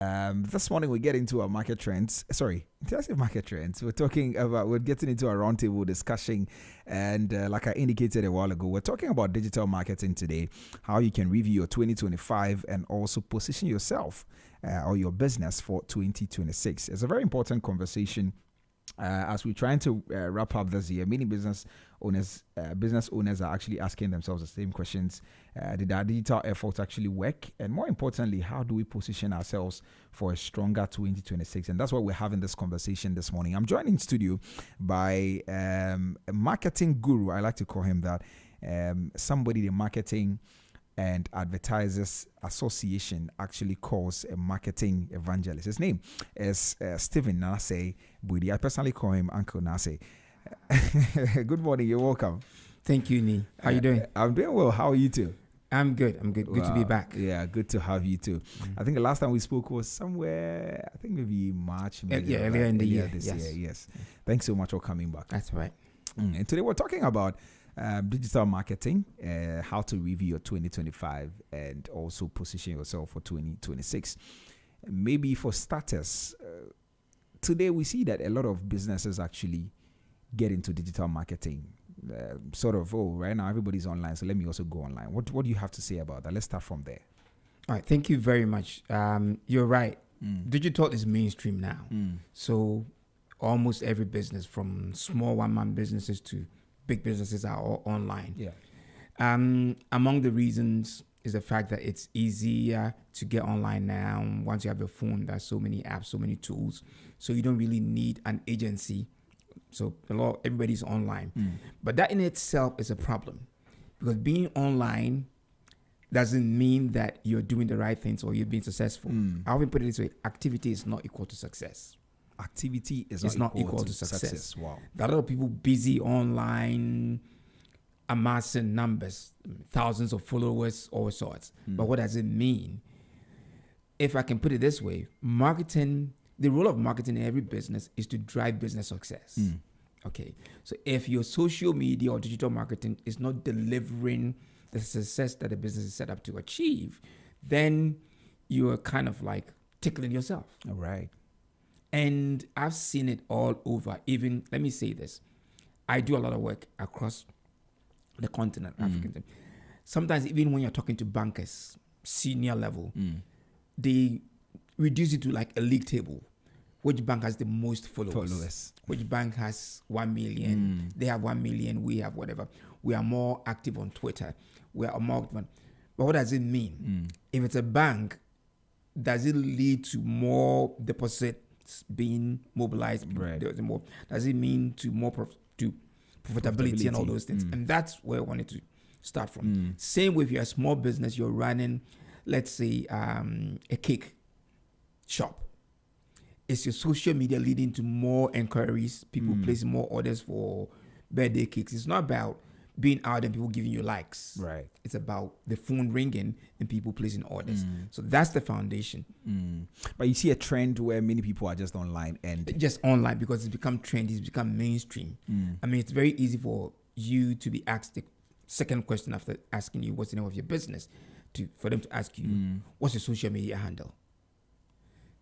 This morning we get into our market trends. Sorry, did I say market trends? We're getting into a roundtable discussion, and like I indicated a while ago, we're talking about digital marketing today, how you can review your 2025 and also position yourself or your business for 2026. It's a very important conversation. As we're trying to wrap up this year, many business owners are actually asking themselves the same questions. Did our digital efforts actually work? And more importantly, how do we position ourselves for a stronger 2026? And that's why we're having this conversation this morning. I'm joined in studio by a marketing guru. I like to call him that. Somebody the Marketing and Advertisers Association actually calls a marketing evangelist. His name is Stephen Naasei Boadi. I personally call him Uncle Naasei. Good morning. You're welcome. Thank you, Nii. How you doing? I'm doing well. How are you too? I'm good. Good to be back. Yeah, good to have you too. I think the last time we spoke was somewhere, I think maybe March. Earlier in the year. This year, yes. Thanks so much for coming back. That's right. And today we're talking about digital marketing, how to review your 2025 and also position yourself for 2026. Maybe for starters, today we see that a lot of businesses actually get into digital marketing. Right now everybody's online, so let me also go online. What do you have to say about that? Let's start from there. All right, thank you very much. You're right. Digital is mainstream now. So almost every business, from small one-man businesses to big businesses, are all online. Yeah. Among the reasons is the fact that it's easier to get online now. Once you have your phone, there's so many apps, so many tools. So you don't really need an agency. So everybody's online. But that in itself is a problem, because being online doesn't mean that you're doing the right things or you're being successful. I often put it this way: activity is not equal to success. Activity is not equal to success. Wow. There are a lot of people busy online, amassing numbers, thousands of followers, all sorts. But what does it mean? If I can put it this way, marketing, the role of marketing in every business is to drive business success. Okay. So if your social media or digital marketing is not delivering the success that the business is set up to achieve, then you are kind of like tickling yourself. All right. And I've seen it all over. Even, let me say this, I do a lot of work across the continent, African. Sometimes even when you're talking to bankers, senior level, they reduce it to like a league table. Which bank has the most followers? Which bank has 1 million? They have 1 million. We have whatever. We are more active on Twitter. We are more active on, but what does it mean? If it's a bank, does it lead to more deposits being mobilized? Right. Does it mean to more profitability and all those things? And that's where I wanted to start from. Same with your small business, you're running, let's say, a cake shop. Is your social media leading to more inquiries, people placing more orders for birthday cakes? It's not about being out and people giving you likes. Right. It's about the phone ringing and people placing orders. So that's the foundation. But you see a trend where many people are just online just online because it's become trendy, it's become mainstream. I mean, it's very easy for you to be asked the second question after asking you what's the name of your business, for them to ask you what's your social media handle.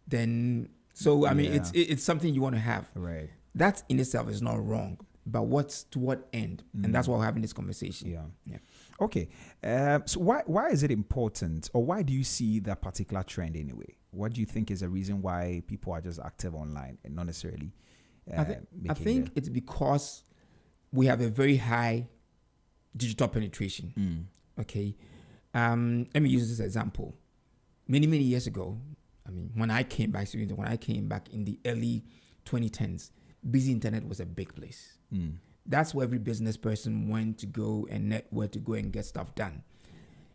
Then, so I mean, it's something you want to have. Right. That in itself is not wrong, but to what end? And that's why we're having this conversation. Yeah. Okay. So why is it important, or why do you see that particular trend anyway? What do you think is the reason why people are just active online and not necessarily? I think it's because we have a very high digital penetration. Okay. Let me use this example. Many years ago, I mean, when I came back in the early 2010s, busy internet was a big place. That's where every business person went to go and network to go and get stuff done.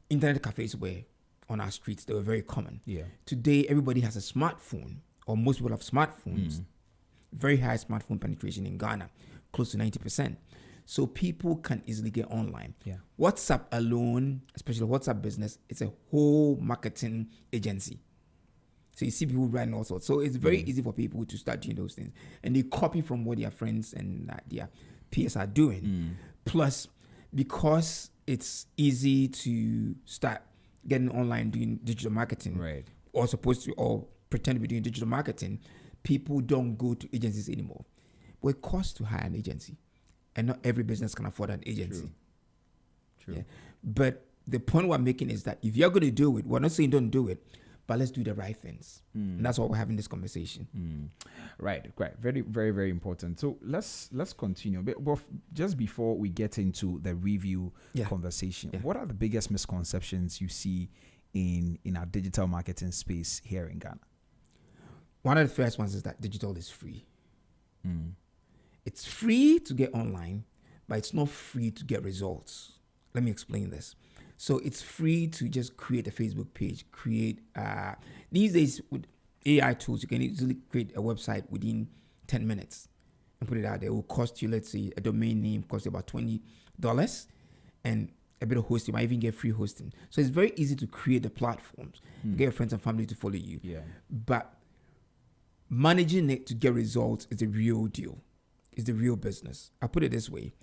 Internet cafes were on our streets. They were very common. Yeah. Today, everybody has a smartphone, or most people have smartphones. Very high smartphone penetration in Ghana, close to 90%. So people can easily get online. Yeah. WhatsApp alone, especially WhatsApp business, it's a whole marketing agency. So you see people running all sorts. So it's very easy for people to start doing those things. And they copy from what their friends and their peers are doing. Plus, because it's easy to start getting online doing digital marketing, right, or supposed to, or pretend to be doing digital marketing, people don't go to agencies anymore. But it costs to hire an agency, and not every business can afford an agency. True. Yeah. But the point we're making is that if you're going to do it, we're not saying don't do it, but let's do the right things. And that's why we're having this conversation. Right. Very, very, very important. So let's continue. But just before we get into the review conversation, what are the biggest misconceptions you see in our digital marketing space here in Ghana? One of the first ones is that digital is free. It's free to get online, but it's not free to get results. Let me explain this. So it's free to just create a Facebook page, these days with AI tools, you can easily create a website within 10 minutes and put it out there. It will cost you, let's say, a domain name costs you about $20, and a bit of hosting. You might even get free hosting. So it's very easy to create the platforms, get your friends and family to follow you. But managing it to get results is the real deal. It's the real business. I put it this way.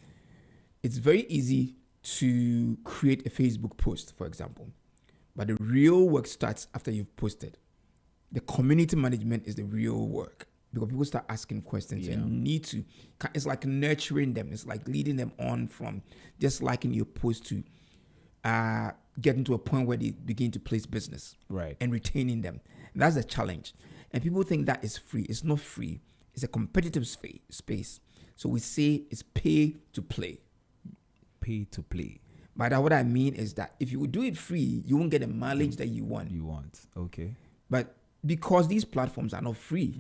It's very easy to create a Facebook post, for example, but the real work starts after you've posted. The community management is the real work, because people start asking questions and you need to, it's like nurturing them. It's like leading them on from just liking your post to getting to a point where they begin to place business, and retaining them. And that's the challenge. And people think that is free. It's not free. It's a competitive space. So we say it's pay to play. Pay to play. By that, what I mean is that if you would do it free, you won't get the mileage that you want. Okay. But because these platforms are not free,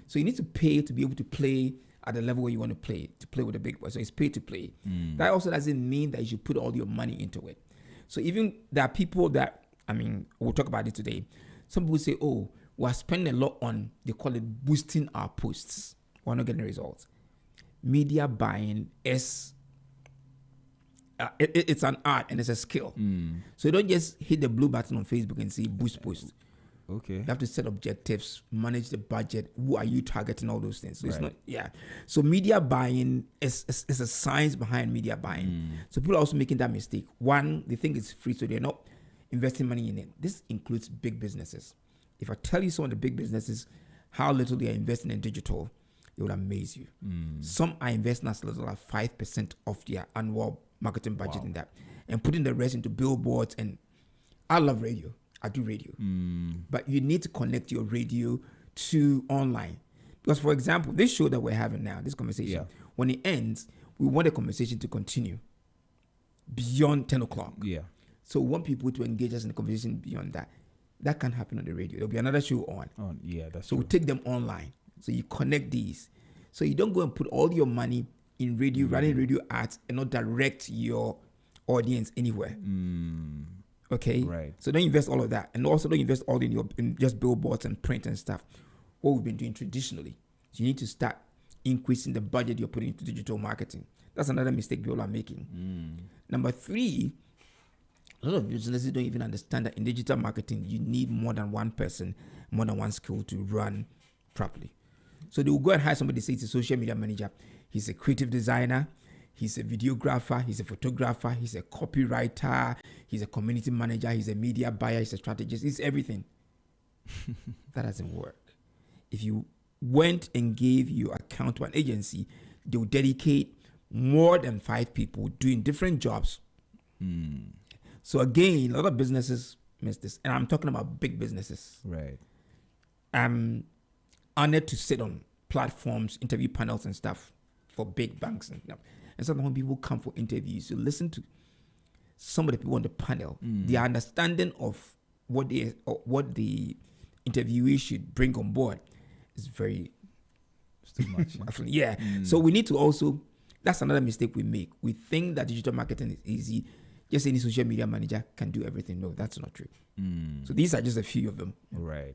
so you need to pay to be able to play at the level where you want to play with the big boys. So it's pay to play. That also doesn't mean that you should put all your money into it. So even there are people that, we'll talk about it today. Some people say, oh, we're spending a lot on, they call it boosting our posts. We're not getting results. Media buying is, it's an art and it's a skill. So you don't just hit the blue button on Facebook and say boost post. Okay. You have to set objectives, manage the budget. Who are you targeting? All those things. So it's not, So media buying is a science behind media buying. So people are also making that mistake. One, they think it's free, so they're not investing money in it. This includes big businesses. If I tell you some of the big businesses, how little they are investing in digital, it will amaze you. Some are investing as little as 5% of their annual marketing budget in that, and putting the rest into billboards. And I love radio. I do radio. But you need to connect your radio to online. Because, for example, this show that we're having now, this conversation, when it ends, we want the conversation to continue beyond 10 o'clock. So we want people to engage us in the conversation beyond that. That can't happen on the radio. There'll be another show on. That's so true. we take them online. So you connect these. So you don't go and put all your money in radio, running radio ads, and not direct your audience anywhere. Okay? Right. So don't invest all of that. And also don't invest all in just billboards and print and stuff. What we've been doing traditionally. So you need to start increasing the budget you're putting into digital marketing. That's another mistake people are making. Number 3, a lot of businesses don't even understand that in digital marketing, you need more than one person, more than one skill to run properly. So they will go and hire somebody, say it's a social media manager. He's a creative designer. He's a videographer. He's a photographer. He's a copywriter. He's a community manager. He's a media buyer. He's a strategist. He's everything. That doesn't work. If you went and gave your account to an agency, they will dedicate more than 5 people doing different jobs. So again, a lot of businesses miss this. And I'm talking about big businesses. Right. I'm honored to sit on platforms, interview panels and stuff for big banks. And sometimes when people come for interviews, you listen to some of the people on the panel. Their understanding of what the interviewee should bring on board is very... It's too much. So we need to also... That's another mistake we make. We think that digital marketing is easy. Just any social media manager can do everything. No, that's not true. So these are just a few of them. Right.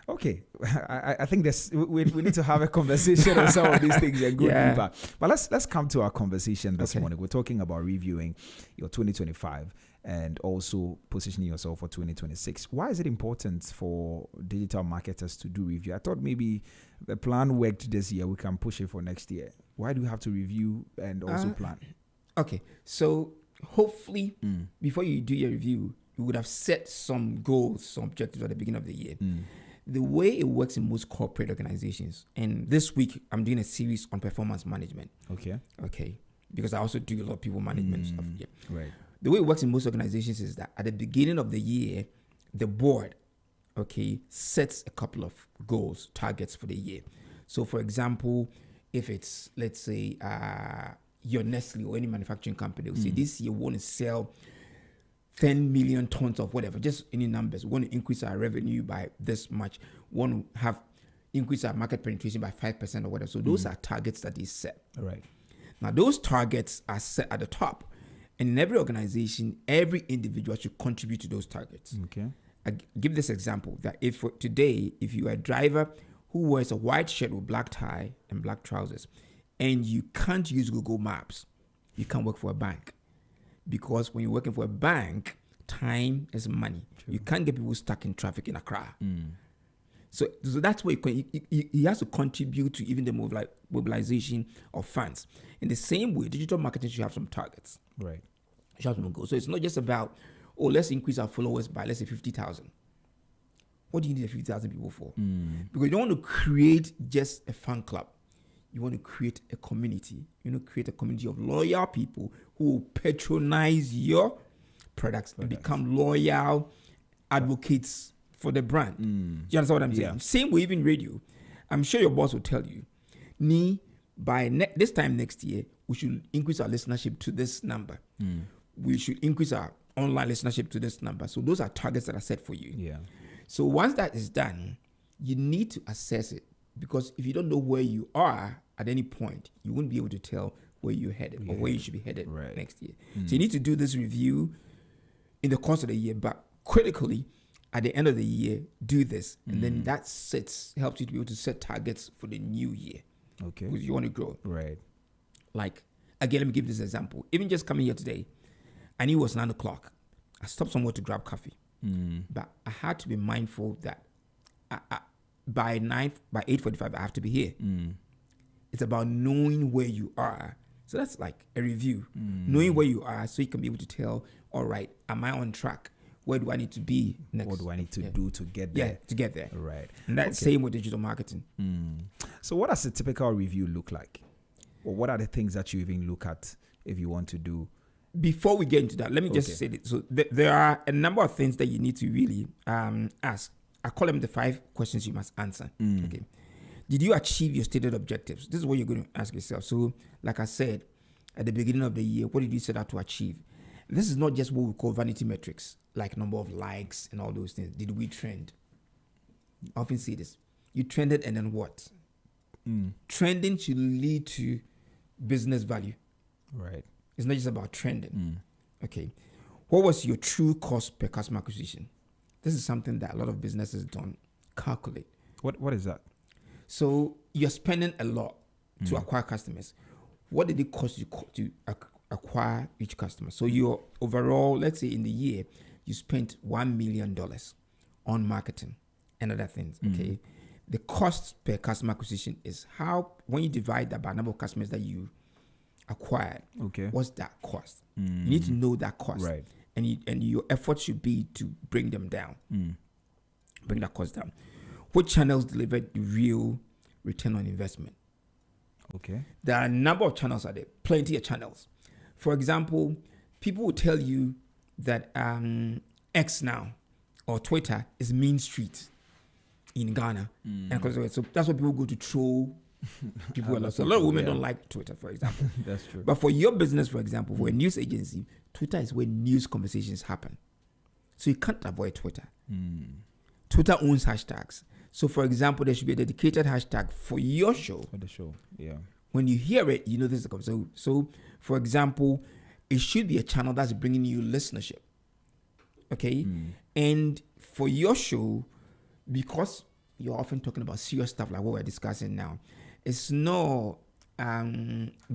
Okay. I think we need to have a conversation on some of these things and go deeper. But let's come to our conversation this morning. We're talking about reviewing your 2025 and also positioning yourself for 2026. Why is it important for digital marketers to do review? I thought maybe the plan worked this year. We can push it for next year. Why do we have to review and also plan? Okay. So hopefully before you do your review, you would have set some goals, some objectives at the beginning of the year. the way it works in most corporate organizations, and this week I'm doing a series on performance management. Okay, because I also do a lot of people management stuff. Yeah. Right. The way it works in most organizations is that at the beginning of the year, the board, sets a couple of goals, targets for the year. So, for example, if it's, let's say, your Nestle or any manufacturing company, they'll say this year we want to sell 10 million tons of whatever, just any numbers. We want to increase our revenue by this much. We want to increase our market penetration by 5% or whatever. So those are targets that they set. Right. Now, those targets are set at the top. And in every organization, every individual should contribute to those targets. Okay. I give this example that if you are a driver who wears a white shirt with black tie and black trousers, and you can't use Google Maps, you can't work for a bank. Because when you're working for a bank, time is money. True. You can't get people stuck in traffic in Accra. So that's where he has to contribute to even the mobilization of funds. In the same way, digital marketing should have some targets. Right. Should have some goals. So it's not just about, let's increase our followers by, let's say, 50,000. What do you need 50,000 people for? Because you don't want to create just a fan club. You want to create a community. You want to create a community of loyal people who will patronize your products and become loyal advocates for the brand. Do you understand what I'm saying? Yeah. Same way, even radio. I'm sure your boss will tell you, Nii, by this time next year, we should increase our listenership to this number. We should increase our online listenership to this number. So those are targets that are set for you. Yeah. So once that is done, you need to assess it. Because if you don't know where you are at any point, you won't be able to tell where you're headed or where you should be headed next year. So you need to do this review in the course of the year, but critically, at the end of the year, do this. And then that helps you to be able to set targets for the new year. Okay. Because you want to grow. Right. Like, again, let me give this example. Even just coming here today, I knew it was 9 o'clock. I stopped somewhere to grab coffee. But I had to be mindful that by 8:45, I have to be here. It's about knowing where you are. So that's like a review. Knowing where you are so you can be able to tell, all right, am I on track? Where do I need to be next? What do I need to do to get there? Yeah, to get there. Right. And that's same with digital marketing. So what does a typical review look like? Or what are the things that you even look at if you want to do? Before we get into that, let me just say this. So there are a number of things that you need to really ask. I call them the 5 questions you must answer. Okay. Did you achieve your stated objectives? This is what you're going to ask yourself. So, like I said, at the beginning of the year, what did you set out to achieve? This is not just what we call vanity metrics, like number of likes and all those things. Did we trend? I often see this. You trended and then what? Trending should lead to business value. Right. It's not just about trending. Okay. What was your true cost per customer acquisition? This is something that a lot of businesses don't calculate. What is that? So you're spending a lot to acquire customers. What did it cost you to acquire each customer? So your overall, let's say in the year, you spent $1 million on marketing and other things. Okay. The cost per customer acquisition is how, when you divide that by number of customers that you acquired, what's that cost? You need to know that cost. Right. And your effort should be to bring them down. Bring that cost down. Which channels delivered the real return on investment? Okay. There are a number of channels out there, plenty of channels. For example, people will tell you that X now or Twitter is Mean Street in Ghana. And so that's why people go to troll people. So a lot of women don't like Twitter, for example. That's true. But for your business, for example, for a news agency, Twitter is where news conversations happen. So you can't avoid Twitter. Twitter owns hashtags. So, for example, there should be a dedicated hashtag for your show. For the show, yeah. When you hear it, you know this is a conversation. So, for example, it should be a channel that's bringing you listenership. Okay? And for your show, because you're often talking about serious stuff like what we're discussing now, it's no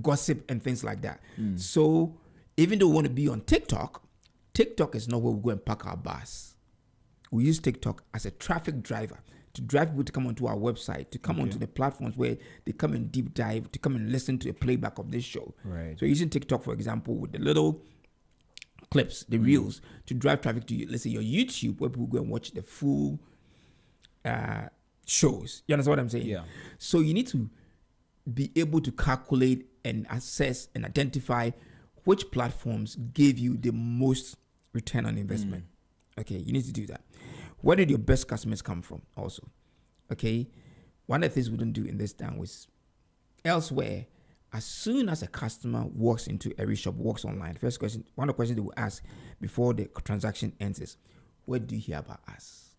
gossip and things like that. So, even though we want to be on TikTok, TikTok is not where we go and park our bus. We use TikTok as a traffic driver to drive people to come onto our website, to come onto the platforms where they come and deep dive, to come and listen to a playback of this show. Right. So using TikTok, for example, with the little clips, the reels, to drive traffic to, let's say, your YouTube, where people go and watch the full shows. You understand what I'm saying? Yeah. So you need to be able to calculate and assess and identify which platforms give you the most return on investment. Okay, you need to do that. Where did your best customers come from also? Okay, one of the things we don't do in this town was elsewhere, as soon as a customer walks into every shop, walks online, first question, one of the questions they will ask before the transaction ends is, where do you hear about us?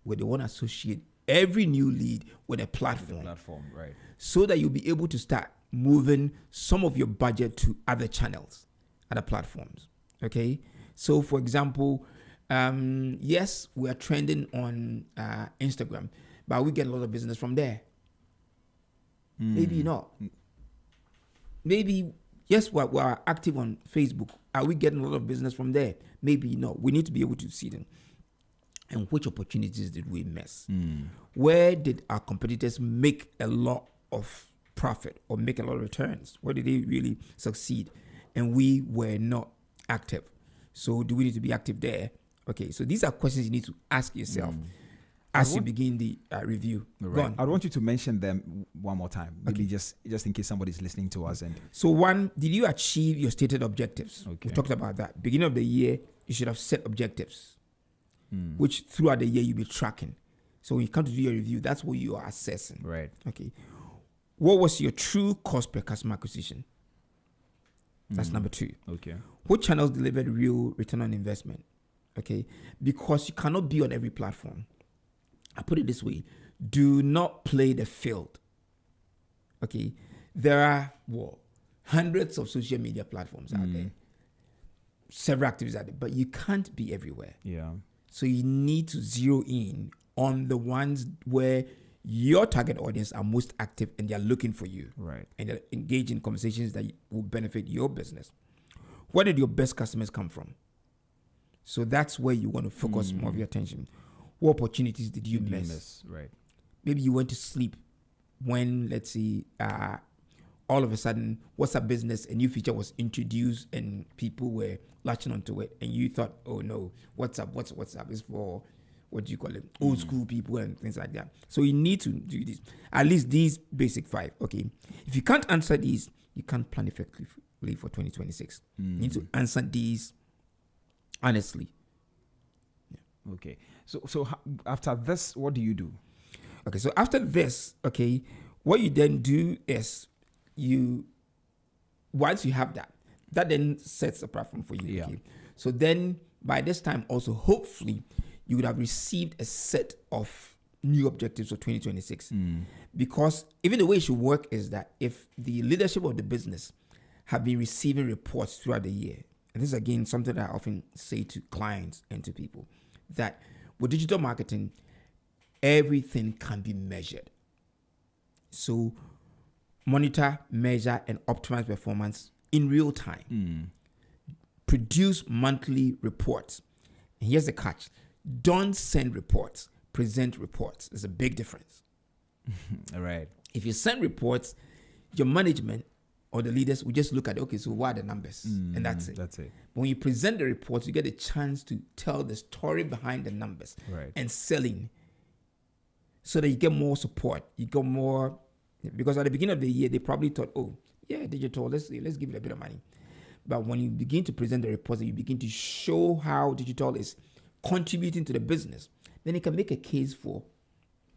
Where they want to associate every new lead with a platform. Right. So that you'll be able to start moving some of your budget to other channels, other platforms. Okay. So for example, yes, we are trending on Instagram, but we get a lot of business from there. Maybe not. Maybe, yes, we're active on Facebook. Are we getting a lot of business from there? Maybe not. We need to be able to see them. And which opportunities did we miss? Where did our competitors make a lot of profit or make a lot of returns? Where did they really succeed? And we were not active. So do we need to be active there? Okay, so these are questions you need to ask yourself as you begin the review. Right. I want you to mention them one more time, maybe just in case somebody's listening to us. And so one, did you achieve your stated objectives? Okay. We talked about that. Beginning of the year, you should have set objectives, which throughout the year you'll be tracking. So when you come to do your review, that's what you are assessing. Right. Okay. What was your true cost per customer acquisition? That's number 2. Okay. What channels delivered real return on investment? Okay. Because you cannot be on every platform. I put it this way. Do not play the field. Okay. There are hundreds of social media platforms out there. Several activities out there, but you can't be everywhere. Yeah. So you need to zero in on the ones where your target audience are most active and they're looking for you. Right. And they're engaged in conversations that will benefit your business. Where did your best customers come from? So that's where you want to focus more of your attention. What opportunities did you miss? Right. Maybe you went to sleep when, let's say, all of a sudden, WhatsApp Business, a new feature was introduced and people were latching onto it. And you thought, oh no, WhatsApp is for, what do you call it, old school people and things like that. So you need to do this. At least these basic 5, okay? If you can't answer these, you can't plan effectively for 2026. You need to answer these honestly. Okay. So after this, what do you do? Okay, so after this, okay, what you then do is once you have that then sets a platform for you. Yeah. Okay? So then by this time also, hopefully, you would have received a set of new objectives for 2026. Because even the way it should work is that if the leadership of the business have been receiving reports throughout the year, and this is again something that I often say to clients and to people, that with digital marketing, everything can be measured. So monitor, measure, and optimize performance in real time. Produce monthly reports. And here's the catch. Don't send reports, present reports. There's a big difference. All right. If you send reports, your management or the leaders will just look at it, okay, so what are the numbers? And that's it. That's it. But when you present the reports, you get a chance to tell the story behind the numbers and selling so that you get more support. You get more, because at the beginning of the year, they probably thought, oh, yeah, digital, let's give it a bit of money. But when you begin to present the reports and you begin to show how digital is contributing to the business, then you can make a case for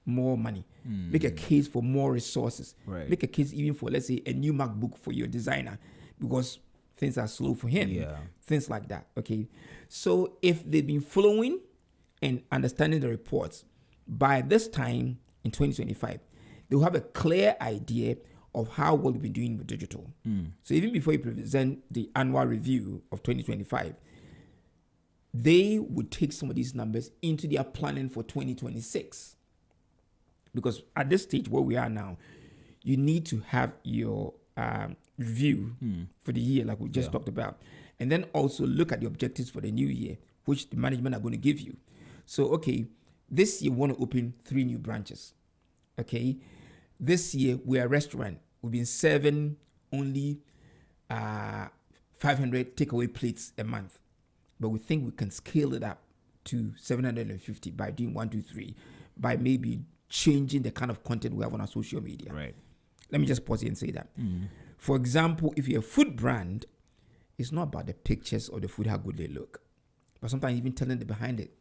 more money, make a case for more resources, make a case even for, let's say, a new MacBook for your designer because things are slow for him, things like that, okay? So if they've been following and understanding the reports, by this time in 2025, they'll have a clear idea of how well we've been doing with digital. So even before you present the annual review of 2025, they would take some of these numbers into their planning for 2026. Because at this stage where we are now, you need to have your review for the year, like we just talked about, and then also look at the objectives for the new year, which the management are going to give you. So, okay, this year we want to open 3 new branches. Okay, this year we are a restaurant. We've been serving only 500 takeaway plates a month, but we think we can scale it up to 750 by doing 1, 2, 3. by maybe changing the kind of content we have on our social media. Right. Let me just pause here and say that. For example, if you're a food brand, it's not about the pictures or the food, how good they look, but sometimes even telling the behind it.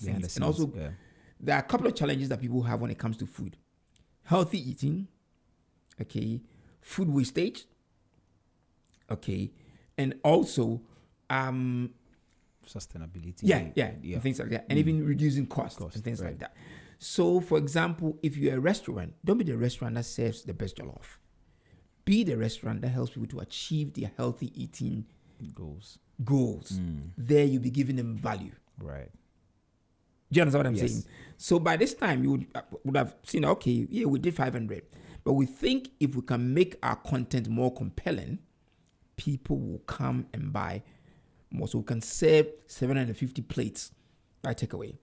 Behind the And also, scenes, there are a couple of challenges that people have when it comes to food. Healthy eating, okay, food wastage, okay, and also sustainability. And things like that, and even reducing costs and things like that. So, for example, if you're a restaurant, don't be the restaurant that serves the best jollof. Be the restaurant that helps people to achieve their healthy eating goals. There, you'll be giving them value. Right. Do you understand what I'm saying? So by this time, you would have seen, okay, yeah, we did 500. But we think if we can make our content more compelling, people will come and buy more. So we can serve 750 plates by takeaway.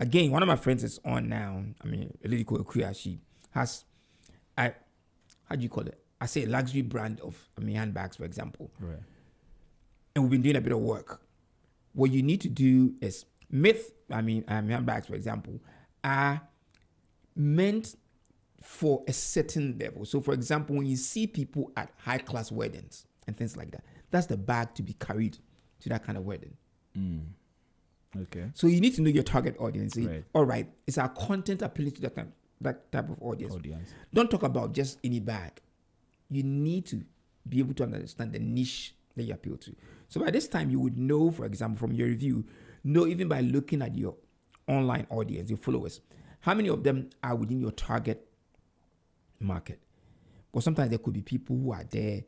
Again, one of my friends is on now. I mean, a lady called Akuya. She has, how do you call it? I say a luxury brand of handbags, for example. Right. And we've been doing a bit of work. What you need to do is handbags, for example, are meant for a certain level. So, for example, when you see people at high-class weddings and things like that, that's the bag to be carried to that kind of wedding. Okay. So you need to know your target audience. Right. All right, is our content appealing to that type of audience? Don't talk about just any bag. You need to be able to understand the niche that you appeal to. So by this time, you would know, for example, from your review, even by looking at your online audience, your followers, how many of them are within your target market. But sometimes there could be people who are there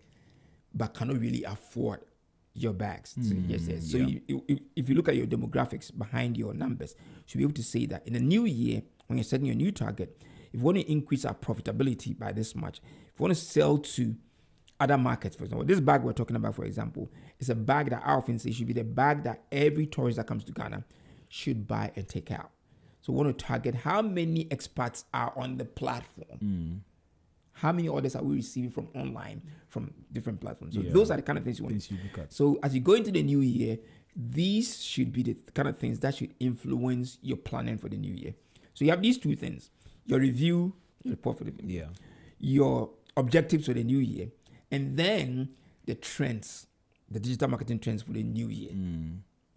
but cannot really afford your bags. So if you look at your demographics behind your numbers, you should be able to say that in the new year, when you're setting your new target, if you want to increase our profitability by this much, if you want to sell to other markets, for example, this bag we're talking about, for example, is a bag that I often say should be the bag that every tourist that comes to Ghana should buy and take out. So we want to target how many expats are on the platform. How many orders are we receiving from online, from different platforms? So those are the kind of things you want to look at. So as you go into the new year, these should be the kind of things that should influence your planning for the new year. So you have these two things: your review, your report for the new year, your objectives for the new year, and then the trends, the digital marketing trends for the new year.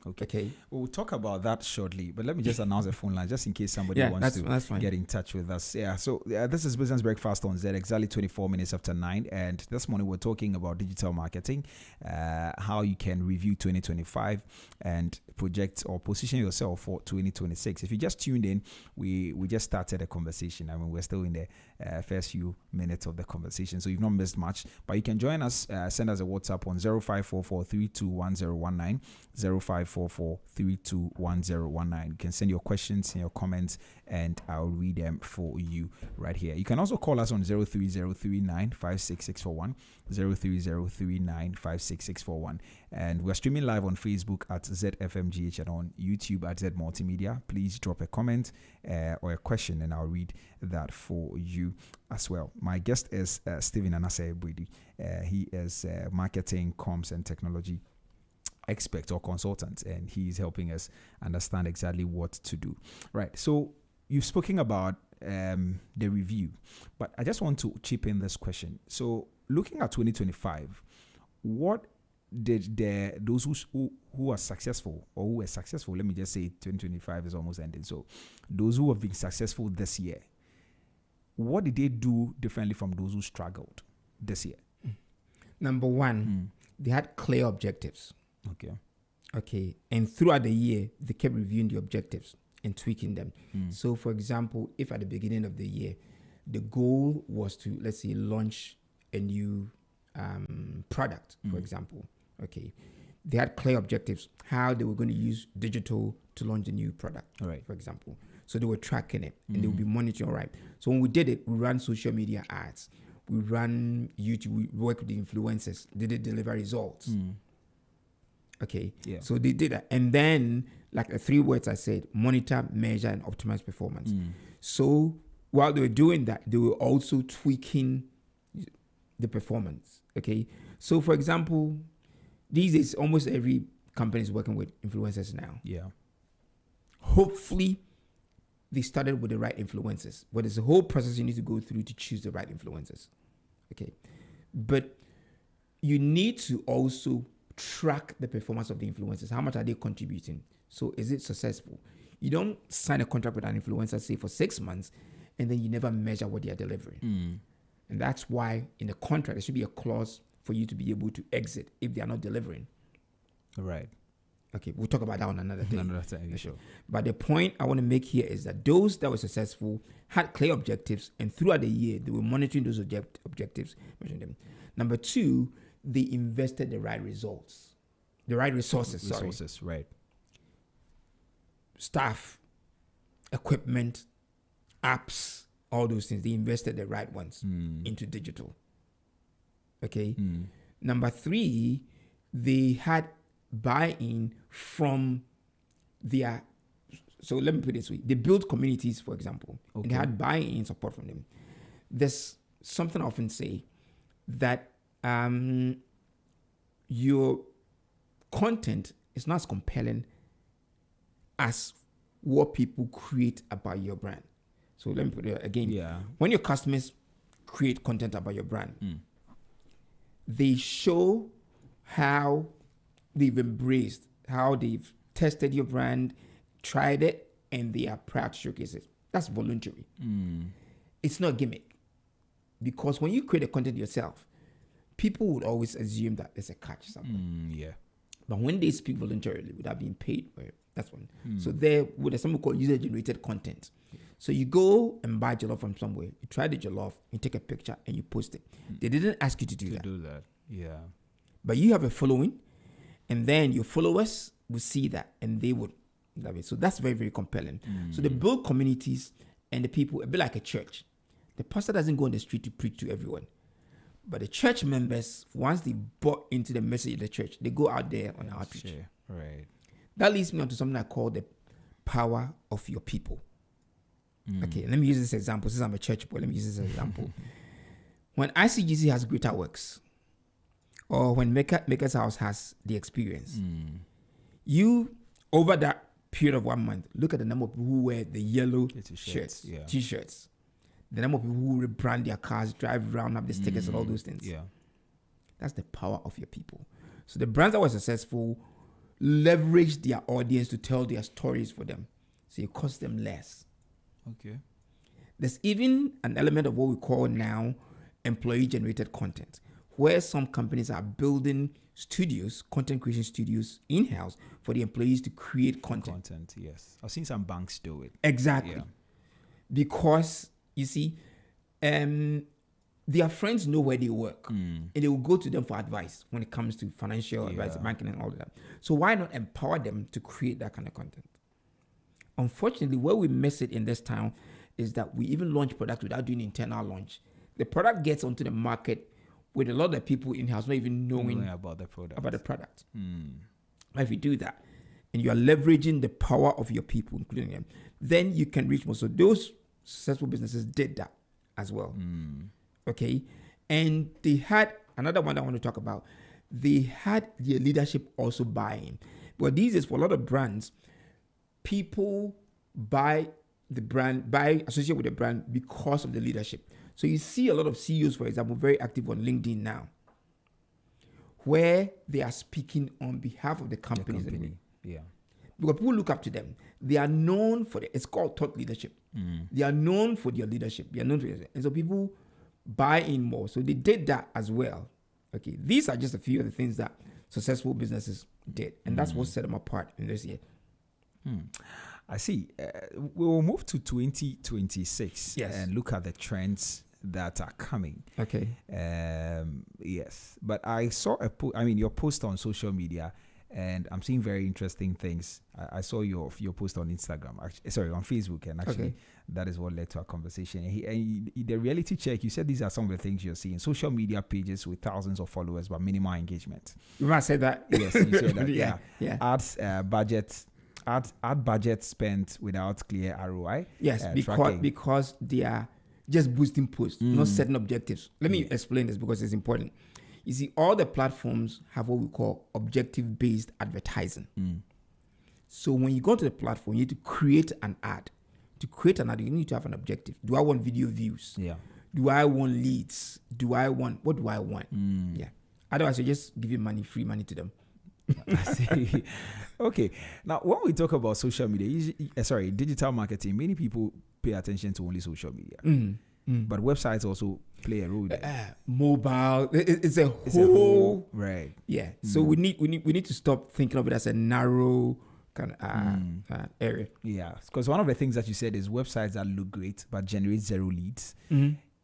Okay. We'll talk about that shortly, but let me just announce the phone line just in case somebody wants to get in touch with us. So this is Business Breakfast on Z, exactly 24 minutes after 9. And this morning we're talking about digital marketing, how you can review 2025 and project or position yourself for 2026. If you just tuned in, we just started a conversation. I mean, we're still in the first few minutes of the conversation, so you've not missed much. But you can join us, send us a WhatsApp on 0544321019, 0544321019. You can send your questions and your comments, and I'll read them for you right here. You can also call us on 03039566641, 03039566641. And we're streaming live on Facebook at ZFMGH and on YouTube at Z Multimedia. Please drop a comment or a question, and I'll read that for you as well. My guest is Stephen Naasei Boadi. He is marketing, comms, and technology expert or consultant, and he's helping us understand exactly what to do. Right. So you've spoken about the review, but I just want to chip in this question. So looking at 2025, what did those who are successful or who were successful, let me just say 2025 is almost ending. So those who have been successful this year, what did they do differently from those who struggled this year? Number one, they had clear objectives. Okay. And throughout the year, they kept reviewing the objectives and tweaking them. So, for example, if at the beginning of the year, the goal was to, let's say, launch a new product, for example, they had clear objectives, how they were going to use digital to launch a new product, for example. So they were tracking it, and they would be monitoring, right? So when we did it, we ran social media ads, we ran YouTube, we worked with the influencers, did it deliver results? So they did that. And then, like the 3 words I said: monitor, measure, and optimize performance. So while they were doing that, they were also tweaking the performance. So for example, these days almost every company is working with influencers now. Hopefully they started with the right influencers. But there's a whole process you need to go through to choose the right influencers. Okay. But you need to also track the performance of the influencers. How much are they contributing? So is it successful? You don't sign a contract with an influencer, say, for 6 months, and then you never measure what they are delivering. And that's why in the contract, there should be a clause for you to be able to exit if they are not delivering. Right. Okay, we'll talk about that on another day. Another time, sure. But the point I want to make here is that those that were successful had clear objectives, and throughout the year, they were monitoring those objectives, measuring them. Number 2, they invested the right resources. Right. Staff, equipment, apps, all those things. They invested the right ones into digital. Okay. Number 3, they had buy-in from their, so let me put it this way. They built communities, for example, and they had buy-in support from them. There's something I often say that your content is not as compelling as what people create about your brand. So let me put it again. Yeah. When your customers create content about your brand, they show how they've embraced, how they've tested your brand, tried it, and they are proud to showcase it. That's voluntary. It's not gimmick. Because when you create the content yourself, people would always assume that there's a catch somewhere. But when they speak voluntarily without being paid for it, that's one. So there would have something called user-generated content. So you go and buy jollof from somewhere, you try the jollof, you take a picture, and you post it. They didn't ask you to do that. Yeah. But you have a following, and then your followers will see that, and they would love it. So that's very, very compelling. So they build communities, and the people, a bit like a church. The pastor doesn't go on the street to preach to everyone. But the church members, once they bought into the message of the church, they go out there on outreach. Sure. Right. That leads me on to something I call the power of your people. Okay, let me use this example. Since I'm a church boy, let me use this example. When ICGC has Greater Works, or when Maker's House has the experience, you, over that period of 1 month, look at the number of people who wear the yellow shirts, T-shirts. The number of people who rebrand their cars, drive around, have the stickers and all those things. Yeah. That's the power of your people. So the brands that were successful leveraged their audience to tell their stories for them. So it costs them less. Okay. There's even an element of what we call now employee-generated content, where some companies are building studios, content creation studios in-house for the employees to create content. Yes. I've seen some banks do it. Exactly. Yeah. Because, you see, their friends know where they work, and they will go to them for advice when it comes to financial advice, banking, and all that. So why not empower them to create that kind of content? Unfortunately, where we miss it in this town is that we even launch products without doing internal launch. The product gets onto the market with a lot of people in-house not even knowing about the product. If you do that, and you are leveraging the power of your people, including them, then you can reach more. So those successful businesses did that as well. Okay. And they had another one I want to talk about. They had their leadership also buying. But these is for a lot of brands, people buy associate with the brand because of the leadership. So you see a lot of CEOs, for example, very active on LinkedIn now, where they are speaking on behalf of the companies. Yeah. Because people look up to them. They are known for it's called thought leadership. They are known for their leadership. They are known for it. And so people buy in more. So they did that as well. Okay. These are just a few of the things that successful businesses did. And that's what set them apart in this year. I see. We will move to 2026 and look at the trends that are coming. Okay. Yes. But I saw your post on social media, and I'm seeing very interesting things. I saw your post on Instagram, on Facebook, and actually that is what led to our conversation. And the reality check, you said these are some of the things you're seeing. Social media pages with thousands of followers but minimal engagement. You might say that. Yes, you said that. Yeah. Ads budget spent without clear ROI. Yes, because they are just boosting posts, not setting objectives. Let me explain this because it's important. You see, all the platforms have what we call objective-based advertising. So when you go to the platform, you need to create an ad to create an ad, you need to have an objective. Do I want video views? Yeah. Do I want leads? What do I want? Yeah. Otherwise, you just give money, free money to them. I see. Okay. Now, when we talk about social media, digital marketing, many people pay attention to only social media. But websites also play a role there. Mobile, it's a whole right. Yeah. So we need to stop thinking of it as a narrow kind of area. Yeah, because one of the things that you said is websites that look great but generate zero leads,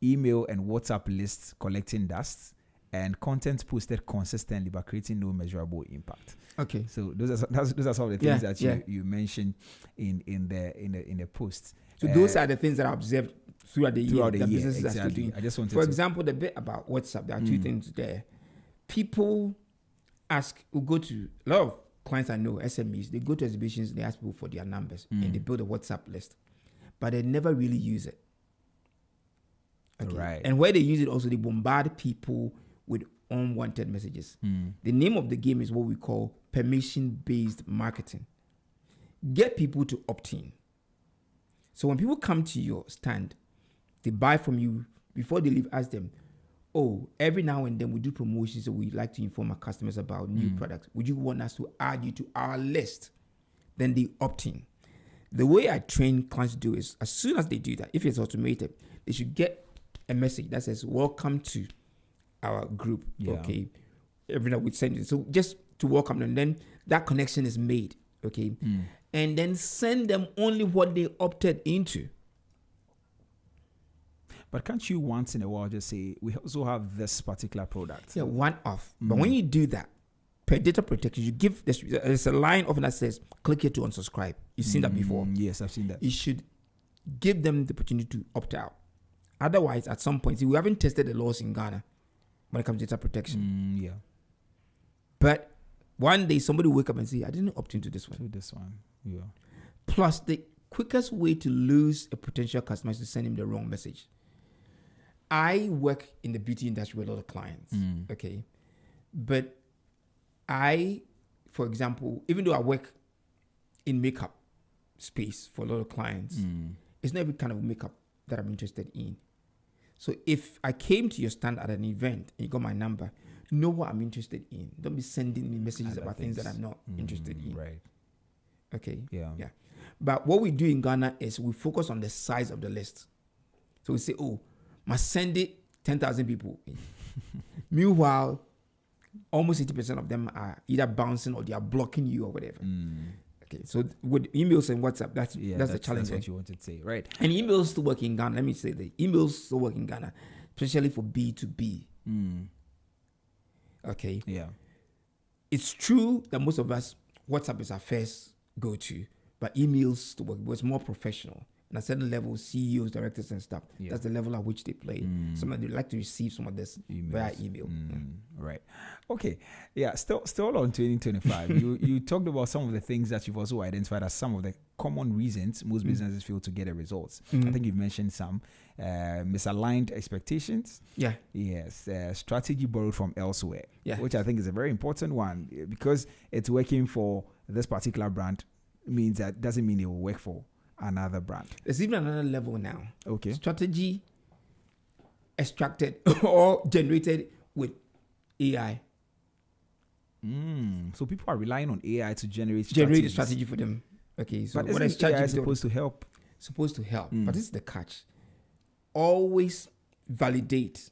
email and WhatsApp lists collecting dust, and content posted consistently but creating no measurable impact. Okay. So those are some of the things that you mentioned in the post. So those are the things that I observed throughout the year. Exactly. I just wanted for example, the bit about WhatsApp, there are two things there. People will go to a lot of clients I know, SMEs, they go to exhibitions, they ask people for their numbers and they build a WhatsApp list, but they never really use it. Okay. Right. And where they use it also, they bombard people with unwanted messages. The name of the game is what we call permission-based marketing. Get people to opt in. So when people come to your stand, they buy from you, before they leave, ask them, oh, every now and then we do promotions, so we like to inform our customers about new products. Would you want us to add you to our list? Then they opt in. The way I train clients to do is, as soon as they do that, if it's automated, they should get a message that says, welcome to our group. Yeah. Okay. Every night we send it. So just to welcome them, then that connection is made. Okay. And then send them only what they opted into. But can't you once in a while just say, we also have this particular product? Yeah, one off. But when you do that, per data protection, you give this, there's a line often that says, click here to unsubscribe. You've seen that before. Yes, I've seen that. You should give them the opportunity to opt out. Otherwise, at some point, see, we haven't tested the laws in Ghana when it comes to data protection. Yeah. But one day somebody will wake up and say, I didn't opt into this one. To this one. Yeah. Plus, the quickest way to lose a potential customer is to send him the wrong message. I work in the beauty industry with a lot of clients, okay? But I, for example, even though I work in makeup space for a lot of clients, it's not every kind of makeup that I'm interested in. So if I came to your stand at an event and you got my number, know what I'm interested in. Don't be sending me messages about things that I'm not interested in. Right. Okay? Yeah. But what we do in Ghana is we focus on the size of the list. So we say, oh, must send it 10,000 people. Meanwhile, almost 80% of them are either bouncing or they are blocking you or whatever. Okay, so with emails and WhatsApp, that's the challenge. That's what you wanted to say, right? And emails still work in Ghana. Let me say the emails still work in Ghana, especially for B2B. Okay. Yeah. It's true that most of us, WhatsApp is our first go-to, but emails still work. It's more professional. And at a certain level, CEOs, directors, and stuff, that's the level at which they play. Sometimes they like to receive some of this via email. Right. Okay. Yeah. Still on 2025. you talked about some of the things that you've also identified as some of the common reasons most businesses fail to get the results. I think you've mentioned some misaligned expectations. Yeah. Yes. Strategy borrowed from elsewhere. Yeah. Which I think is a very important one, because it's working for this particular brand means that doesn't mean it will work for another brand. There's even another level now. Okay. Strategy extracted or generated with AI. So people are relying on AI to generate a strategy for them. Okay. So but what is AI supposed to help? Supposed to help. But this is the catch. Always validate,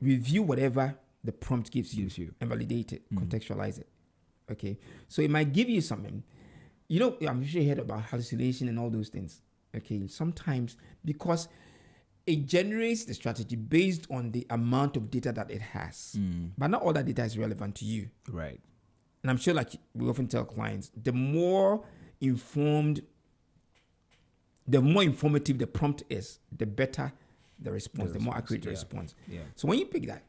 review whatever the prompt gives you and validate it, contextualize it. Okay. So it might give you something. You know, I'm sure you heard about hallucination and all those things. Okay, sometimes because it generates the strategy based on the amount of data that it has. But not all that data is relevant to you. Right. And I'm sure, like we often tell clients, the more informative the prompt is, the better the response, the more accurate the response. Yeah. So when you pick that,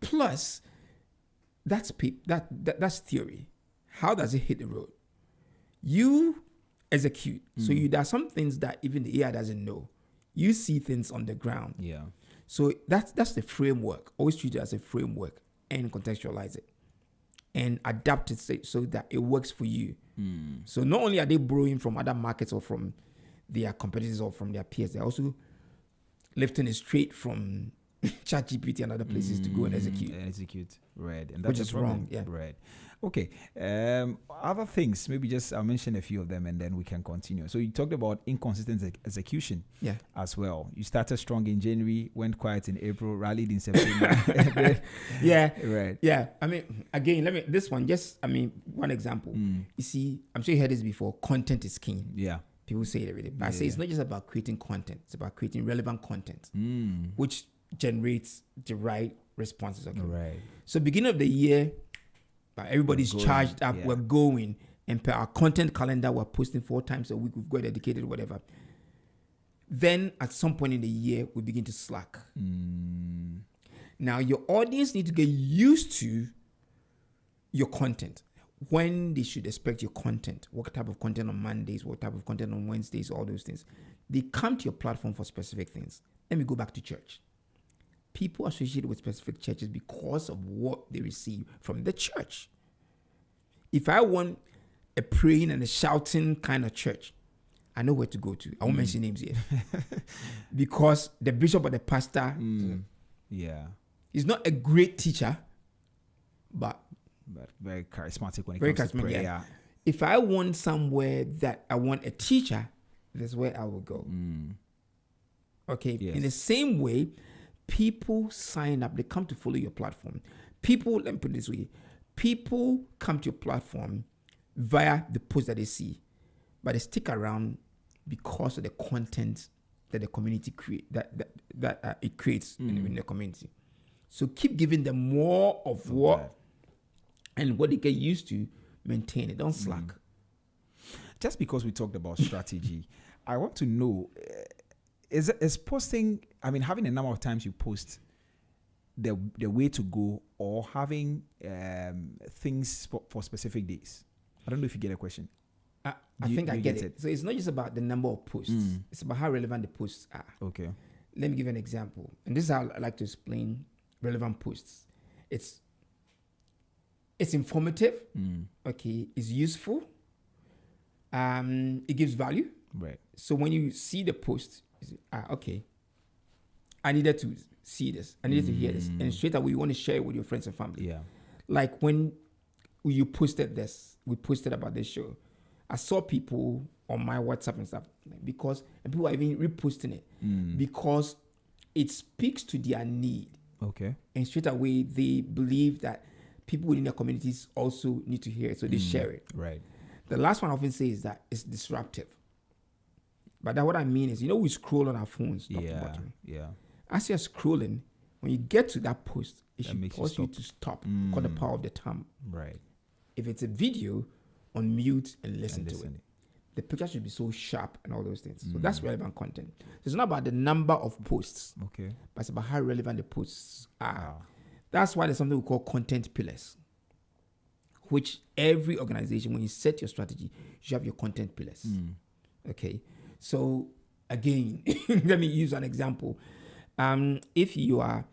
plus that's theory. How does it hit the road? You execute. So there are some things that even the AI doesn't know. You see things on the ground. Yeah. So that's the framework. Always treat it as a framework and contextualize it and adapt it so that it works for you. So not only are they borrowing from other markets or from their competitors or from their peers. They're also lifting it straight from ChatGPT and other places to go and execute. Right. And which that's is wrong. Yeah. Right. Okay. Other things, maybe just I'll mention a few of them and then we can continue. So you talked about inconsistent execution as well. You started strong in January, went quiet in April, rallied in September. Yeah. Right. Yeah. I mean, again, one example. You see, I'm sure you heard this before. Content is king. Yeah. People say it every day. But I say it's not just about creating content. It's about creating relevant content, which generates the right responses. Okay. Right. So beginning of the year, everybody's charged up. We're going, and per our content calendar, we're posting 4 times a week. We've got dedicated, whatever. Then at some point in the year, we begin to slack. Now your audience need to get used to your content. When they should expect your content, what type of content on Mondays, what type of content on Wednesdays, all those things. They come to your platform for specific things. Let me go back to church. People associated with specific churches because of what they receive from the church. If I want a praying and a shouting kind of church, I know where to go to. I won't mention names here. Because the bishop or the pastor is not a great teacher, but very charismatic when it comes to prayer. Yeah. If I want somewhere that I want a teacher, that's where I will go. Okay. Yes. In the same way, people sign up. They come to follow your platform. Let me put it this way. People come to your platform via the post that they see, but they stick around because of the content that the community it creates in the community. So keep giving them more of what and what they get used to. Maintain it. Don't slack. Just because we talked about strategy, I want to know, is posting, having a number of times you post the way to go, or having things for specific days? I don't know if you get a question. I think I get it. So it's not just about the number of posts. It's about how relevant the posts are. Okay. Let me give you an example. And this is how I like to explain relevant posts. It's informative. Okay. It's useful. It gives value. Right. So when you see the post, okay, I needed to see this. I needed to hear this. And straight away, you want to share it with your friends and family. Yeah. Like when you posted this, we posted about this show. I saw people on my WhatsApp and stuff and people are even reposting it because it speaks to their need. Okay. And straight away, they believe that people within their communities also need to hear it, so they share it. Right. The last one I often say is that it's disruptive. But that what I mean is, we scroll on our phones, top to bottom. Yeah. As you're scrolling, when you get to that post, it should cause you to stop. Called the power of the thumb. Right. If it's a video, unmute and listen to it. The picture should be so sharp and all those things. So that's relevant content. So it's not about the number of posts. Okay. But it's about how relevant the posts are. That's why there's something we call content pillars, which every organization, when you set your strategy, you have your content pillars. Okay. So again, let me use an example. If you are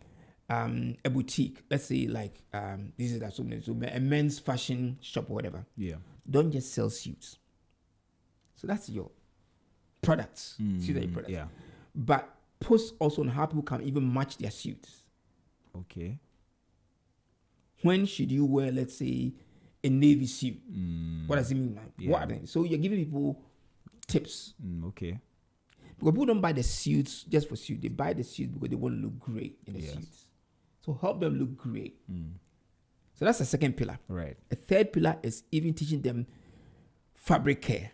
a boutique, let's say like this is a men's fashion shop or whatever. Yeah. Don't just sell suits. So that's your products. Suits are your products. Yeah. But post also on how people can even match their suits. Okay. When should you wear, let's say, a navy suit? What does it mean? So you're giving people tips. Okay. Because people don't buy the suits just for suits. They buy the suits because they want to look great in the suits. So help them look great. So that's the second pillar. Right. A third pillar is even teaching them fabric care.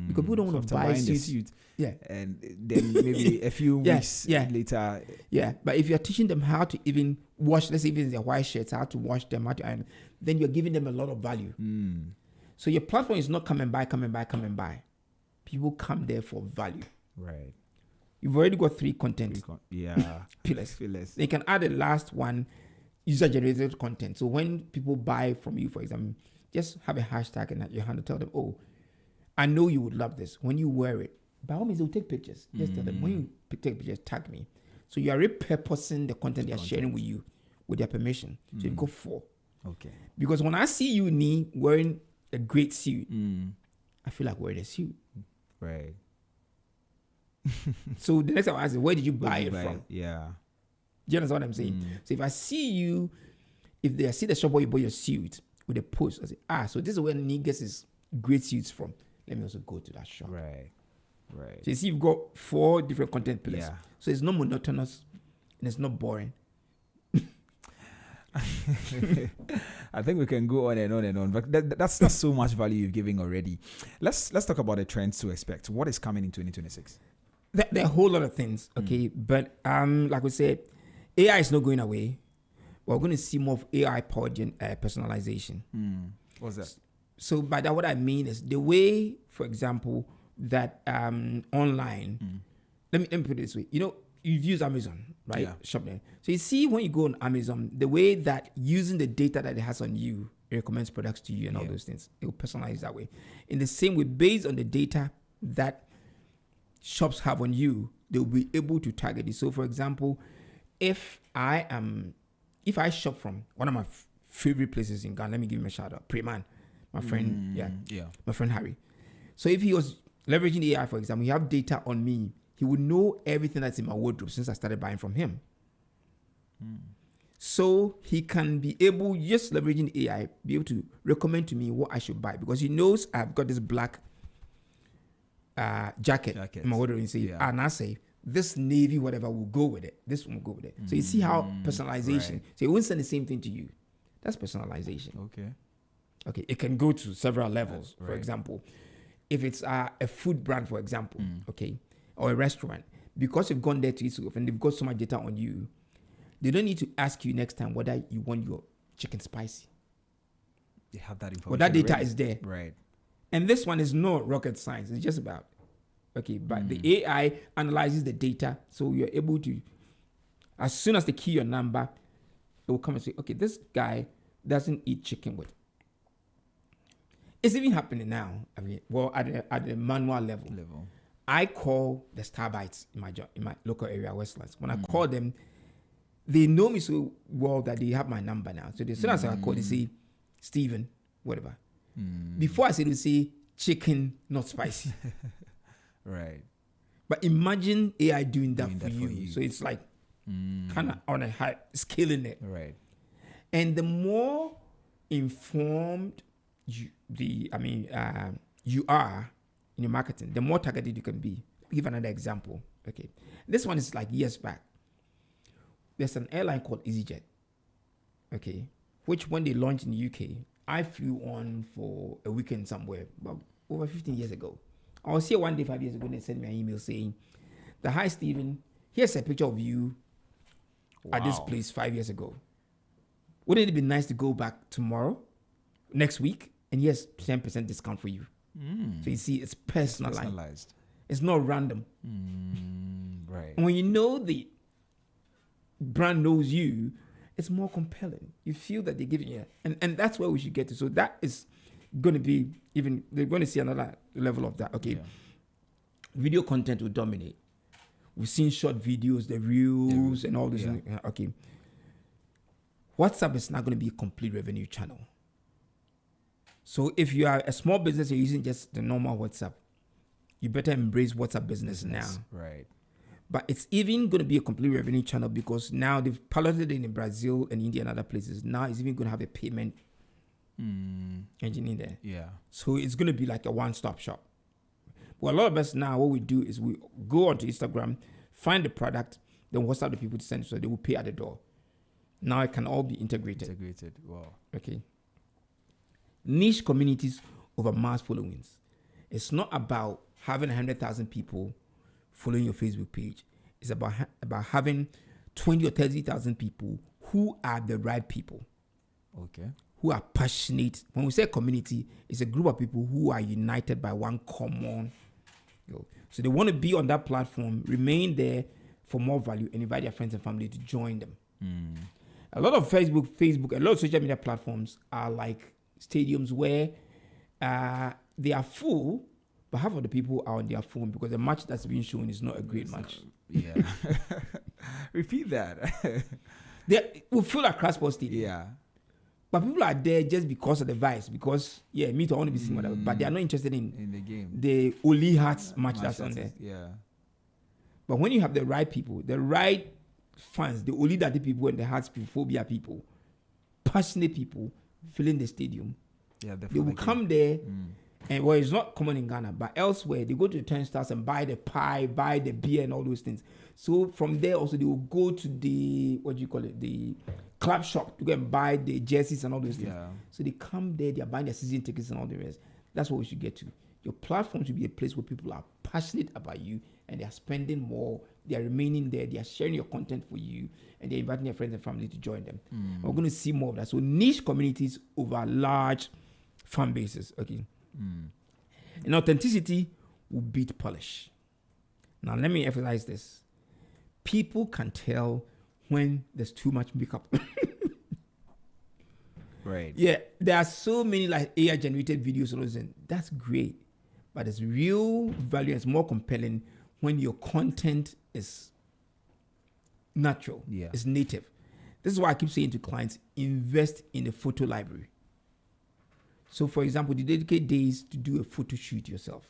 Because people don't want to buy suits. Yeah. And then maybe a few weeks later. Yeah. But if you're teaching them how to even wash, let's say even their white shirts, how to wash them, how to iron, then you're giving them a lot of value. So your platform is not coming by. People come there for value. Right. You've already got 3 content pillars. They can add the last one, user-generated content. So when people buy from you, for example, just have a hashtag and your hand to tell them, oh, I know you would love this. When you wear it, by all means, they'll take pictures. Just tell them, when you take pictures, tag me. So you are repurposing the content they're sharing with you with their permission. So you've got 4. Okay. Because when I see you, Nii, wearing a great suit, I feel like wearing a suit. Right. So the next time I ask is, where did you buy it from? Yeah. Do you understand what I'm saying? So if I see you, if they see the shop where you bought your suit with a post, I say, so this is where Nii gets his great suits from. Let me also go to that shop. Right. Right. So you see, you've got 4 different content pillars. Yeah. So it's not monotonous and it's not boring. I think we can go on and on and on, but that's so much value you've given already. Let's talk about the trends to expect. What is coming in 2026? There are a whole lot of things, okay? But like we said, AI is not going away. We're going to see more of AI-powered personalization. What's that? So by that, what I mean is the way, for example, that online. Let me put it this way. You know, you've used Amazon, right? Yeah. Shop there. So you see when you go on Amazon, the way that using the data that it has on you, it recommends products to you and all those things. It will personalize that way. In the same way, based on the data that shops have on you, they'll be able to target you. So for example, if I shop from one of my favorite places in Ghana, let me give him a shout out, Preman, my friend, my friend Harry. So if he was leveraging AI, for example, he have data on me, he would know everything that's in my wardrobe since I started buying from him. So he can be able, just leveraging AI, be able to recommend to me what I should buy, because he knows I've got this black jacket in my wardrobe, and say, Naasei, this navy whatever will go with it. This one will go with it. So you see how personalization. Right. So he won't send the same thing to you. That's personalization. Okay. It can go to several levels. Right. For example, if it's a food brand, for example, okay, or a restaurant, because you've gone there to eat so often, they've got so much data on you, they don't need to ask you next time whether you want your chicken spicy. They have that information. Well, that data already. is there. Right. And this one is not rocket science. It's just about, but the AI analyzes the data, so you're able to, as soon as they key your number, it will come and say, okay, this guy doesn't eat chicken with. It's even happening now. I mean, well, at the manual level. I call the Starbites in my local area, Westlands. When I call them, they know me so well that they have my number now. So as soon as I call, they say, Stephen, whatever. Before I say, they say, chicken, not spicy. Right. But imagine AI doing that for you. So it's like kind of on a high scaling it. Right. And the more informed you are in your marketing, the more targeted you can be. I'll give another example. Okay. This one is like years back. There's an airline called EasyJet. Okay. Which when they launched in the UK, I flew on for a weekend somewhere about over 15 years ago. I was here one day 5 years ago, and they sent me an email saying, hi, Stephen, here's a picture of you at this place 5 years ago. Wouldn't it be nice to go back tomorrow, next week, and yes, 10% discount for you. So you see, it's personalized. It's not random. Right. And when you know the brand knows you, it's more compelling. You feel that they're giving you, and that's where we should get to. So that is going to be they're going to see another level of that. Okay. Video content will dominate. We've seen short videos, the reels, and all this. Okay. WhatsApp is not going to be a complete revenue channel. So if you are a small business, you're using just the normal WhatsApp, you better embrace WhatsApp business now. Right. But it's even going to be a complete revenue channel because now they've piloted it in Brazil and India and other places. Now it's even going to have a payment engine in there. Yeah. So it's going to be like a one-stop shop. Well, a lot of us now, what we do is we go onto Instagram, find the product, then WhatsApp the people to send it, so they will pay at the door. Now it can all be integrated. Wow. Okay. Niche communities over mass followings. It's not about having 100,000 people following your Facebook page. It's about having 20 or 30,000 people who are the right people. Okay. Who are passionate. When we say community, it's a group of people who are united by one common goal. So they want to be on that platform, remain there for more value, and invite their friends and family to join them. A lot of Facebook, a lot of social media platforms are like stadiums where they are full, but half of the people are on their phone because the match that's being shown is not a great match. Repeat that. We fill across Sport Stadium. Yeah. But people are there just because of the vibes. Because me too, I want to be seen, whatever. But they are not interested in the game. The only hearts match that's on there. Yeah. But when you have the right people, the right fans, the only that people and the hearts phobia people, passionate people filling the stadium, they will come there. And it's not common in Ghana, but elsewhere, they go to the turnstiles and buy the pie, buy the beer, and all those things. So from there, also, they will go to the, the club shop to go and buy the jerseys and all those things. So they come there, they are buying their season tickets and all the rest. That's what we should get to. Your platform should be a place where people are passionate about you and they are spending more, they are remaining there, they are sharing your content for you, and they're inviting their friends and family to join them. We're going to see more of that. So niche communities over large fan bases. Okay. And authenticity will beat polish. Now, let me emphasize this. People can tell when there's too much makeup. Right. Yeah, there are so many like AI-generated videos and all this, and that's great. But it's real value and it's more compelling when your content is natural. Yeah. It's native. This is why I keep saying to clients, invest in a photo library. So, for example, you dedicate days to do a photo shoot yourself.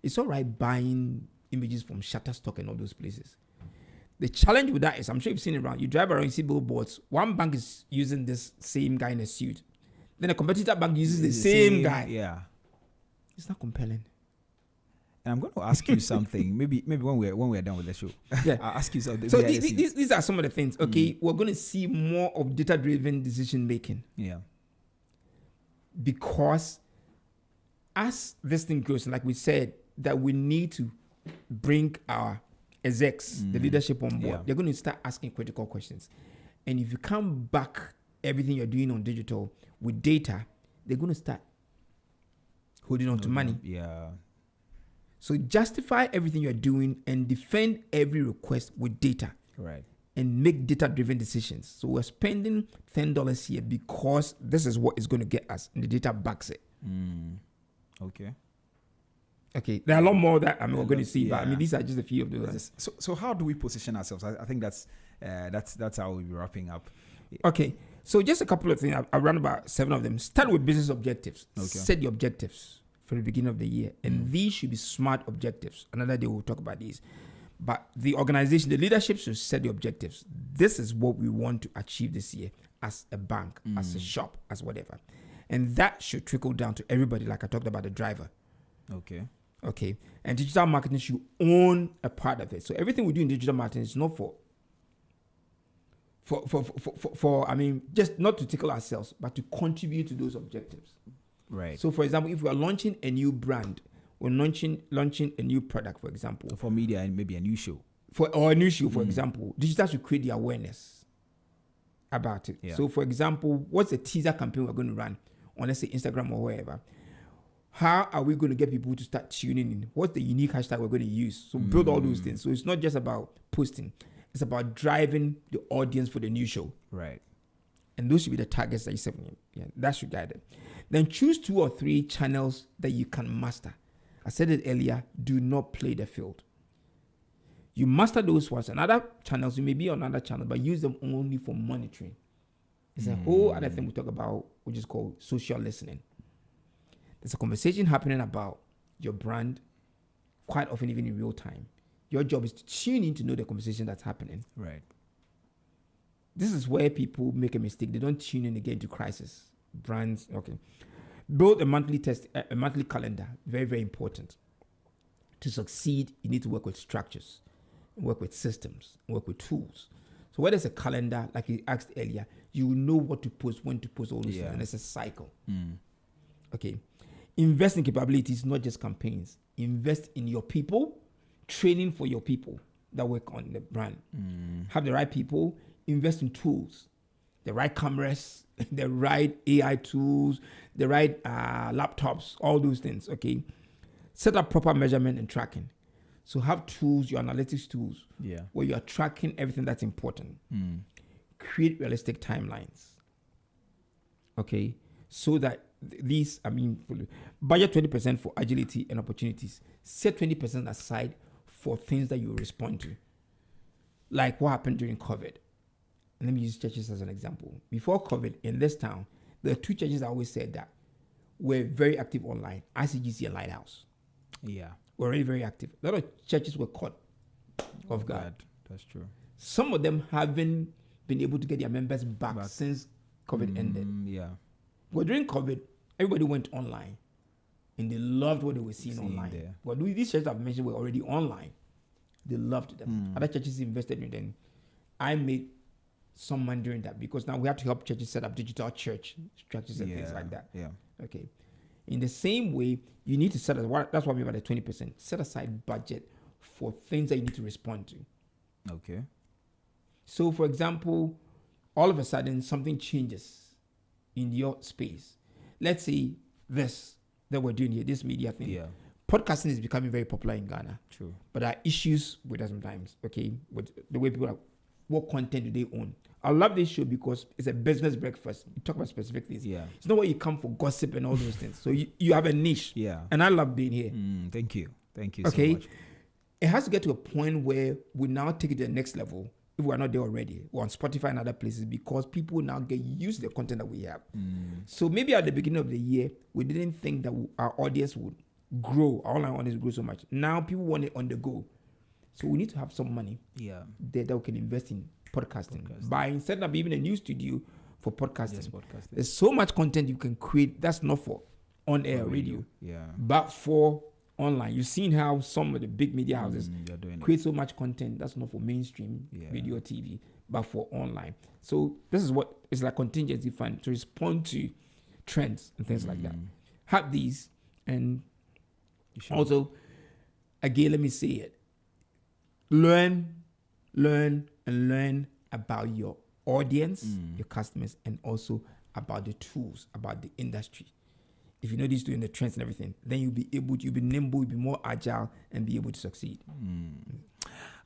It's all right buying images from Shutterstock and all those places. The challenge with that is, I'm sure you've seen it around. You drive around, you see billboards. One bank is using this same guy in a suit. Then a competitor bank uses the same guy. Yeah. It's not compelling. And I'm going to ask you something. maybe when we're done with the show, Yeah. I'll ask you something. So these are some of the things. Okay, we're going to see more of data-driven decision making. Yeah. Because as this thing grows, like we said, that we need to bring our execs, the leadership on board. They're going to start asking critical questions. And if you come back everything you're doing on digital with data, they're going to start holding on to money. Yeah. So justify everything you're doing and defend every request with data. Right. And make data-driven decisions. So we're spending $10 here because this is what is going to get us, and the data backs it. Okay. Okay. There are a lot more that we're going to see, but these are just a few of those. So how do we position ourselves? I think that's how we'll be wrapping up. Okay. So just a couple of things. I run about 7 of them. Start with business objectives. Okay. Set your objectives for the beginning of the year, and these should be SMART objectives. Another day we'll talk about these. But the organization, the leadership should set the objectives. This is what we want to achieve this year as a bank, as a shop, as whatever. And that should trickle down to everybody, like I talked about the driver. Okay. And digital marketing should own a part of it. So everything we do in digital marketing is not just not to tickle ourselves, but to contribute to those objectives. Right. So for example, if we are launching a new brand, we're launching a new product, for example. For media and maybe a new show. For example, digital should create the awareness about it. Yeah. So, for example, what's the teaser campaign we're going to run on, let's say, Instagram or wherever? How are we going to get people to start tuning in? What's the unique hashtag we're going to use? So build all those things. So it's not just about posting. It's about driving the audience for the new show. Right. And those should be the targets that you set. Yeah, that should guide it. Then choose 2 or 3 channels that you can master. I said it earlier, do not play the field. You master those ones. And other channels, you may be on another channel, but use them only for monitoring. It's a whole other thing we talk about, which is called social listening. There's a conversation happening about your brand, quite often even in real time. Your job is to tune in to know the conversation that's happening. Right. This is where people make a mistake. They don't tune in again to crisis. Brands, okay. Build a monthly calendar. Very, very important. To succeed, you need to work with structures, work with systems, work with tools. So where there's a calendar, like you asked earlier, you will know what to post, when to post, all those things, and it's a cycle. Okay. Invest in capabilities, not just campaigns. Invest in your people, training for your people that work on the brand. Have the right people, invest in tools, the right cameras, the right AI tools, the right laptops, all those things, okay? Set up proper measurement and tracking. So have tools, your analytics tools, where you are tracking everything that's important. Create realistic timelines, okay? So that budget 20% for agility and opportunities. Set 20% aside for things that you respond to. Like what happened during COVID. Let me use churches as an example. Before COVID, in this town, There are two churches I always said that were very active online, ICGC and Lighthouse. Yeah. Were already very active. A lot of churches were caught off guard. That's true. Some of them haven't been able to get their members back since COVID ended. Yeah. But during COVID, everybody went online. And they loved what they were seeing online. There. But these churches I've mentioned were already online. They loved them. Other churches invested in them. I made some money during that because now we have to help churches set up digital church structures and things like that. Yeah. Okay. In the same way, you need to that's what I mean by the 20%. Set aside budget for things that you need to respond to. Okay. So, for example, all of a sudden something changes in your space. Let's say this that we're doing here, this media thing. Yeah. Podcasting is becoming very popular in Ghana. True. But there are issues with that sometimes, okay? With the way people are, what content do they own? I love this show because it's a business breakfast. You talk about specific things. Yeah. It's not where you come for gossip and all those things. So you have a niche. Yeah. And I love being here. Thank you. Thank you Okay. so much. It has to get to a point where we now take it to the next level. If we're not there already, or on Spotify and other places, because people now get used to the content that we have. So maybe at the beginning of the year, we didn't think that our audience would grow, our online audience would grow so much. Now people want it on the go. So we need to have some money there that we can invest in podcasting. By setting up even a new studio for podcasting. Yes, podcasting. There's so much content you can create that's not for on-air radio, Yeah. but for online. You've seen how some of the big media houses create so much content that's not for mainstream video, TV, but for online. So this is what it's like contingency fund to respond to trends and things like that. Have these, and also, again, let me say it. Learn about your audience, your customers, and also about the tools, about the industry. If you know these two in the trends and everything, then you'll be nimble, you'll be more agile, and be able to succeed.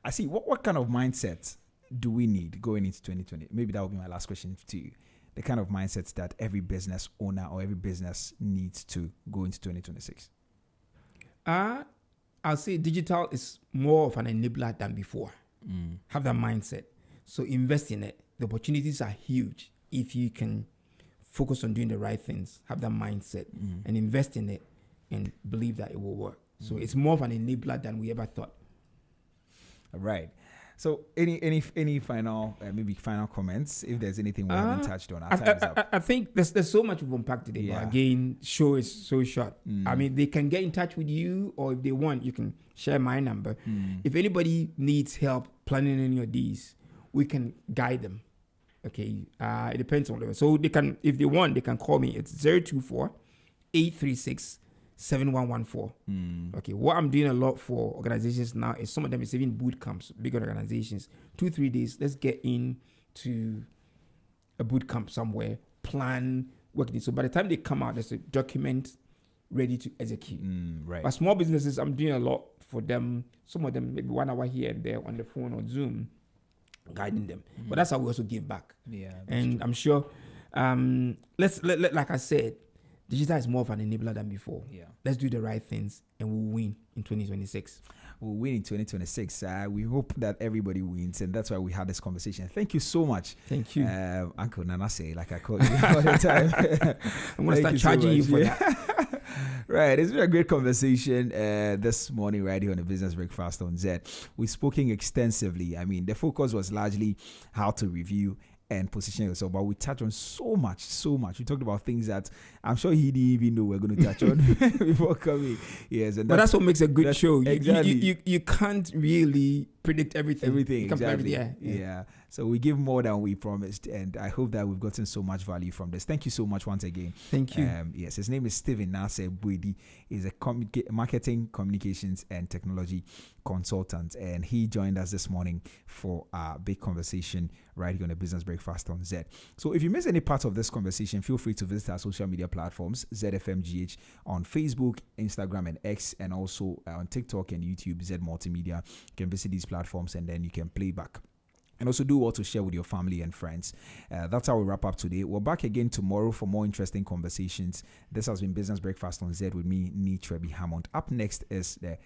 I see. What kind of mindset do we need going into 2020? Maybe that will be my last question to you. The kind of mindsets that every business owner or every business needs to go into 2026. I'll say digital is more of an enabler than before. Have that mindset. So invest in it. The opportunities are huge if you can focus on doing the right things, have that mindset, and invest in it, and believe that it will work. So it's more of an enabler than we ever thought. All right. So any final maybe final comments, if there's anything we haven't touched on? Our time is up. I think there's so much we've unpacked today. But again, show is so short. I mean, they can get in touch with you, or if they want, you can share my number. If anybody needs help planning any of these, we can guide them. Okay, it depends on them. So they can, if they want, they can call me. It's 024-836-7114. Okay, what I'm doing a lot for organizations now is some of them is even boot camps, bigger organizations. 2-3 days, let's get into a boot camp somewhere, plan, work it. So by the time they come out, there's a document ready to execute. Right. But small businesses, I'm doing a lot for them. Some of them, maybe 1 hour here and there on the phone or Zoom, guiding them. But that's how we also give back. Yeah. And true. I'm sure, like I said, digital is more of an enabler than before. Yeah. Let's do the right things and we'll win in 2026. We'll win in 2026. We hope that everybody wins, and that's why we had this conversation. Thank you so much. Thank you. Uncle Naasei, like I call you all the time. I'm going to start charging you for that. Right, it's been a great conversation this morning right here on the Business Breakfast on Z. We've spoken extensively. I mean, the focus was largely how to review and position yourself, but we touched on so much. We talked about things that I'm sure he didn't even know we're going to touch on before coming. Yes, and that's what makes a good show. Exactly. You can't really predict everything. Exactly. Yeah. So we give more than we promised, and I hope that we've gotten so much value from this. Thank you so much once again. Thank you. Yes, his name is Stephen Naasei Boadi. He's a marketing, communications, and technology consultant, and he joined us this morning for a big conversation right here on the Business Breakfast on Z. So if you miss any part of this conversation, feel free to visit our social media platforms, ZFMGH on Facebook, Instagram, and X, and also on TikTok and YouTube, Z Multimedia. You can visit these platforms and then you can play back. And also do well to share with your family and friends. That's how we wrap up today. We're back again tomorrow for more interesting conversations. This has been Business Breakfast on Z with me, Nii Trebi Hammond. Up next is the